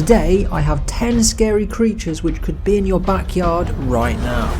Today, I have 10 scary creatures which could be in your backyard right now.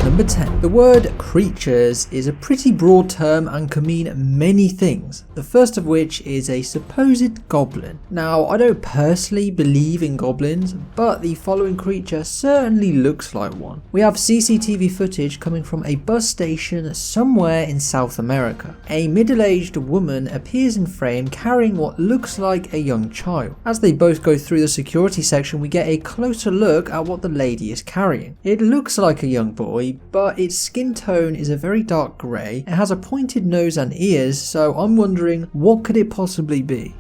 Number 10. The word creatures is a pretty broad term and can mean many things, the first of which is a supposed goblin. Now, I don't personally believe in goblins, but the following creature certainly looks like one. We have CCTV footage coming from a bus station somewhere in South America. A middle-aged woman appears in frame carrying what looks like a young child. As they both go through the security section, we get a closer look at what the lady is carrying. It looks like a young boy, but its skin tone is a very dark grey. It has a pointed nose and ears, so I'm wondering, what could it possibly be?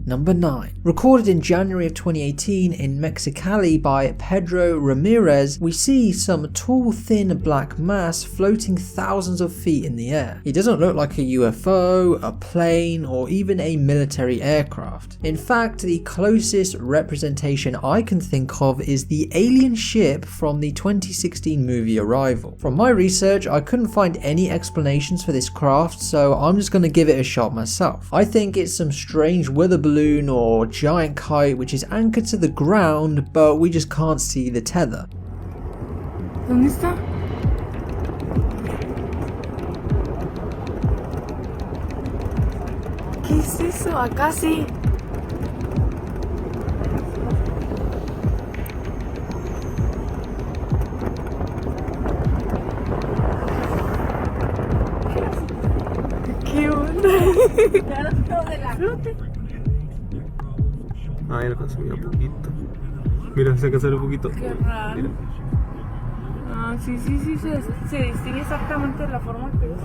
Number 9. Recorded in January of 2018 in Mexicali by Pedro Ramirez, we see some tall, thin black mass floating thousands of feet in the air. It doesn't look like a UFO, a plane, or even a military aircraft. In fact, the closest representation I can think of is the alien ship from the 2016 movie Arrival. From my research, I couldn't find any explanations for this craft, so I'm just going to give it a shot myself. I think it's some strange weather balloon or giant kite which is anchored to the ground, but we just can't see the tether. ¿Dónde está? ¿Qué es eso? Acá sí. ¿Qué onda? Ah, ya alcanzó, mira un poquito. Mira, se alcanza un poquito. Qué raro. Mira. Ah, sí, se distingue exactamente la forma que es.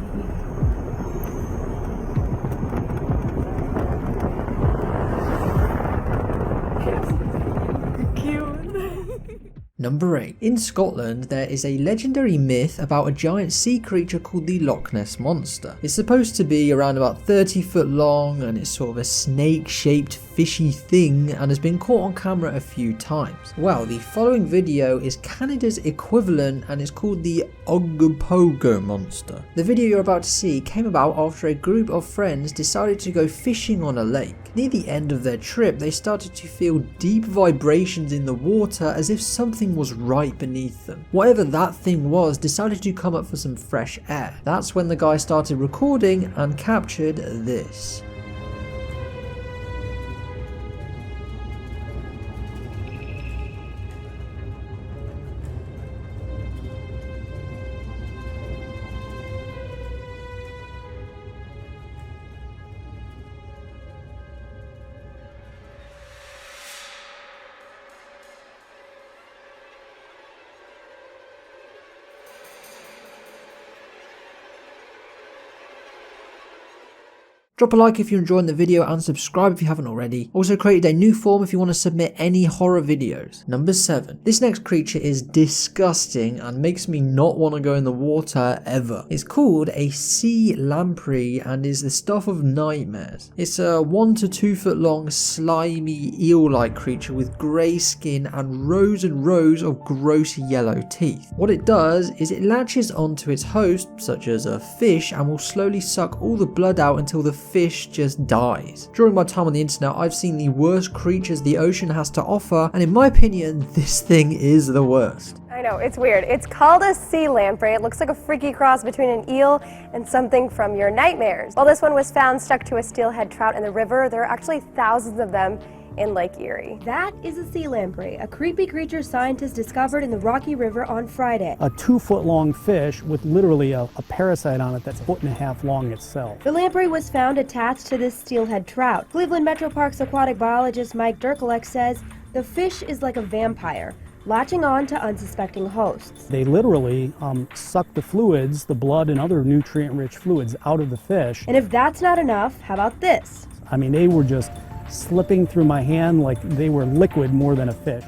¿Qué onda? Number 8. In Scotland, there is a legendary myth about a giant sea creature called the Loch Ness monster. It's supposed to be around about 30 foot long, and it's sort of a snake-shaped fishy thing and has been caught on camera a few times. Well, the following video is Canada's equivalent and it's called the Ogopogo monster. The video you're about to see came about after a group of friends decided to go fishing on a lake. Near the end of their trip, they started to feel deep vibrations in the water as if something was right beneath them. Whatever that thing was decided to come up for some fresh air. That's when the guy started recording and captured this. Drop a like if you're enjoying the video and subscribe if you haven't already. Also created a new form if you want to submit any horror videos. Number 7. This next creature is disgusting and makes me not want to go in the water ever. It's called a sea lamprey and is the stuff of nightmares. It's a 1 to 2 foot long slimy eel-like creature with grey skin and rows of gross yellow teeth. What it does is it latches onto its host, such as a fish, and will slowly suck all the blood out until the fish just dies. During my time on the internet, I've seen the worst creatures the ocean has to offer, and in my opinion, this thing is the worst. I know, it's weird. It's called a sea lamprey. It looks like a freaky cross between an eel and something from your nightmares. While this one was found stuck to a steelhead trout in the river, there are actually thousands of them in Lake Erie. That is a sea lamprey, a creepy creature scientists discovered in the Rocky River on Friday. A 2 foot long fish with literally a parasite on it that's 1.5 feet long itself. The lamprey was found attached to this steelhead trout. Cleveland Metro Parks aquatic biologist Mike Durkalek says the fish is like a vampire, latching on to unsuspecting hosts. They literally suck the fluids, the blood and other nutrient-rich fluids out of the fish. And if that's not enough, how about this? I mean, they were just slipping through my hand like they were liquid more than a fish.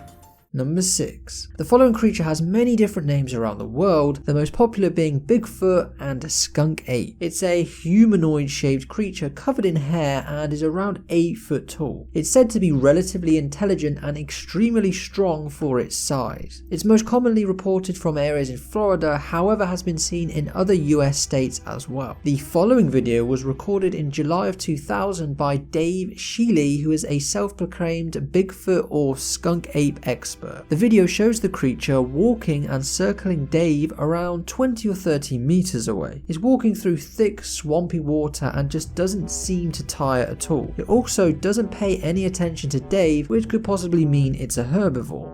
Number 6. The following creature has many different names around the world, the most popular being Bigfoot and Skunk Ape. It's a humanoid shaped creature covered in hair and is around 8 foot tall. It's said to be relatively intelligent and extremely strong for its size. It's most commonly reported from areas in Florida, however has been seen in other US states as well. The following video was recorded in July of 2000 by Dave Shealy, who is a self-proclaimed Bigfoot or Skunk Ape expert. The video shows the creature walking and circling Dave around 20 or 30 meters away. He's walking through thick, swampy water and just doesn't seem to tire at all. It also doesn't pay any attention to Dave, which could possibly mean it's a herbivore.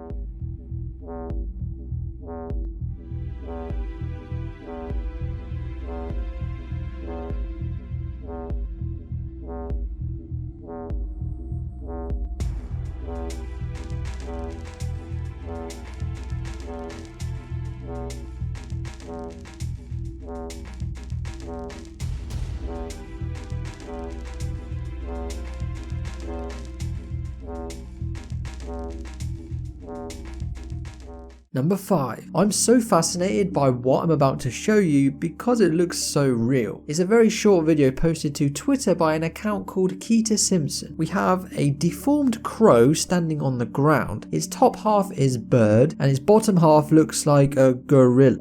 Number 5. I'm so fascinated by what I'm about to show you because it looks so real. It's a very short video posted to Twitter by an account called Keita Simpson. We have a deformed crow standing on the ground. Its top half is bird and its bottom half looks like a gorilla.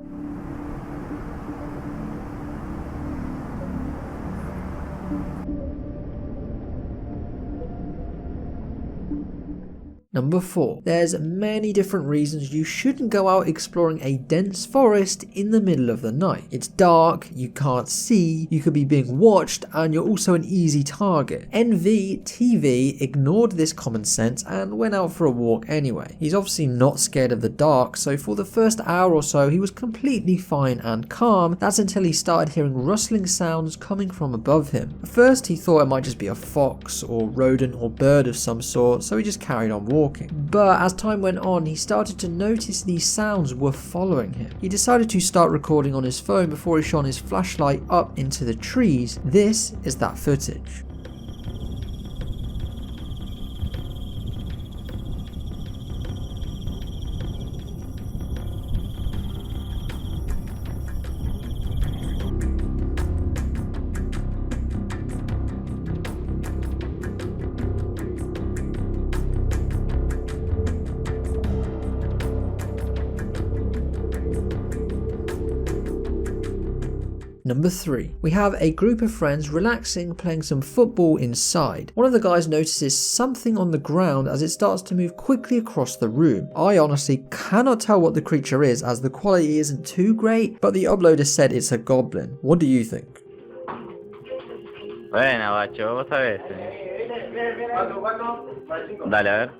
Number 4. There's many different reasons you shouldn't go out exploring a dense forest in the middle of the night. It's dark, you can't see, you could be being watched, and you're also an easy target. NVTV ignored this common sense and went out for a walk anyway. He's obviously not scared of the dark, so for the first hour or so he was completely fine and calm. That's until he started hearing rustling sounds coming from above him. At first he thought it might just be a fox or rodent or bird of some sort, so he just carried on walking. But as time went on, he started to notice these sounds were following him. He decided to start recording on his phone before he shone his flashlight up into the trees. This is that footage. Number 3. We have a group of friends relaxing, playing some football inside. One of the guys notices something on the ground as it starts to move quickly across the room. I honestly cannot tell what the creature is as the quality isn't too great, but the uploader said it's a goblin. What do you think? Bueno, bacho, vos sabés. Dale, a ver.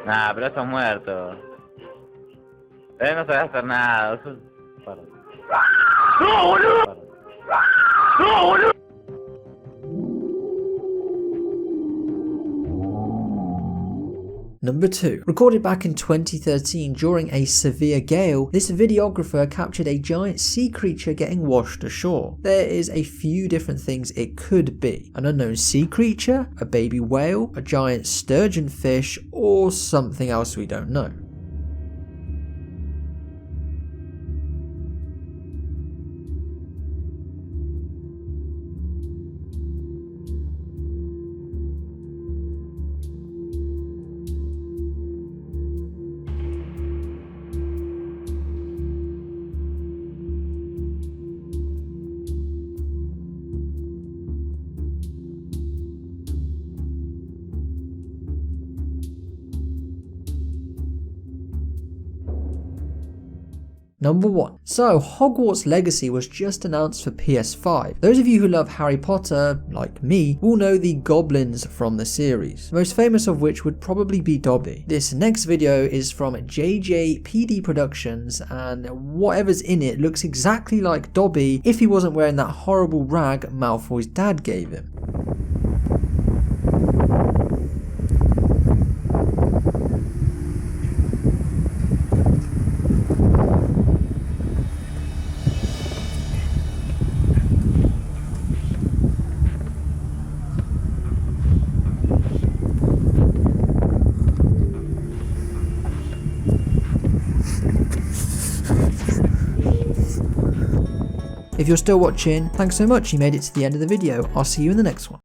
Nah, pero eso es muerto. No sabés hacer nada. Eso es... ¡No, boludo! ¡No, boludo! Number 2. Recorded back in 2013 during a severe gale, this videographer captured a giant sea creature getting washed ashore. There is a few different things it could be. An unknown sea creature, a baby whale, a giant sturgeon fish, or something else we don't know. Number 1. So, Hogwarts Legacy was just announced for PS5. Those of you who love Harry Potter, like me, will know the goblins from the series, most famous of which would probably be Dobby. This next video is from JJPD Productions, and whatever's in it looks exactly like Dobby if he wasn't wearing that horrible rag Malfoy's dad gave him. If you're still watching, thanks so much, you made it to the end of the video. I'll see you in the next one.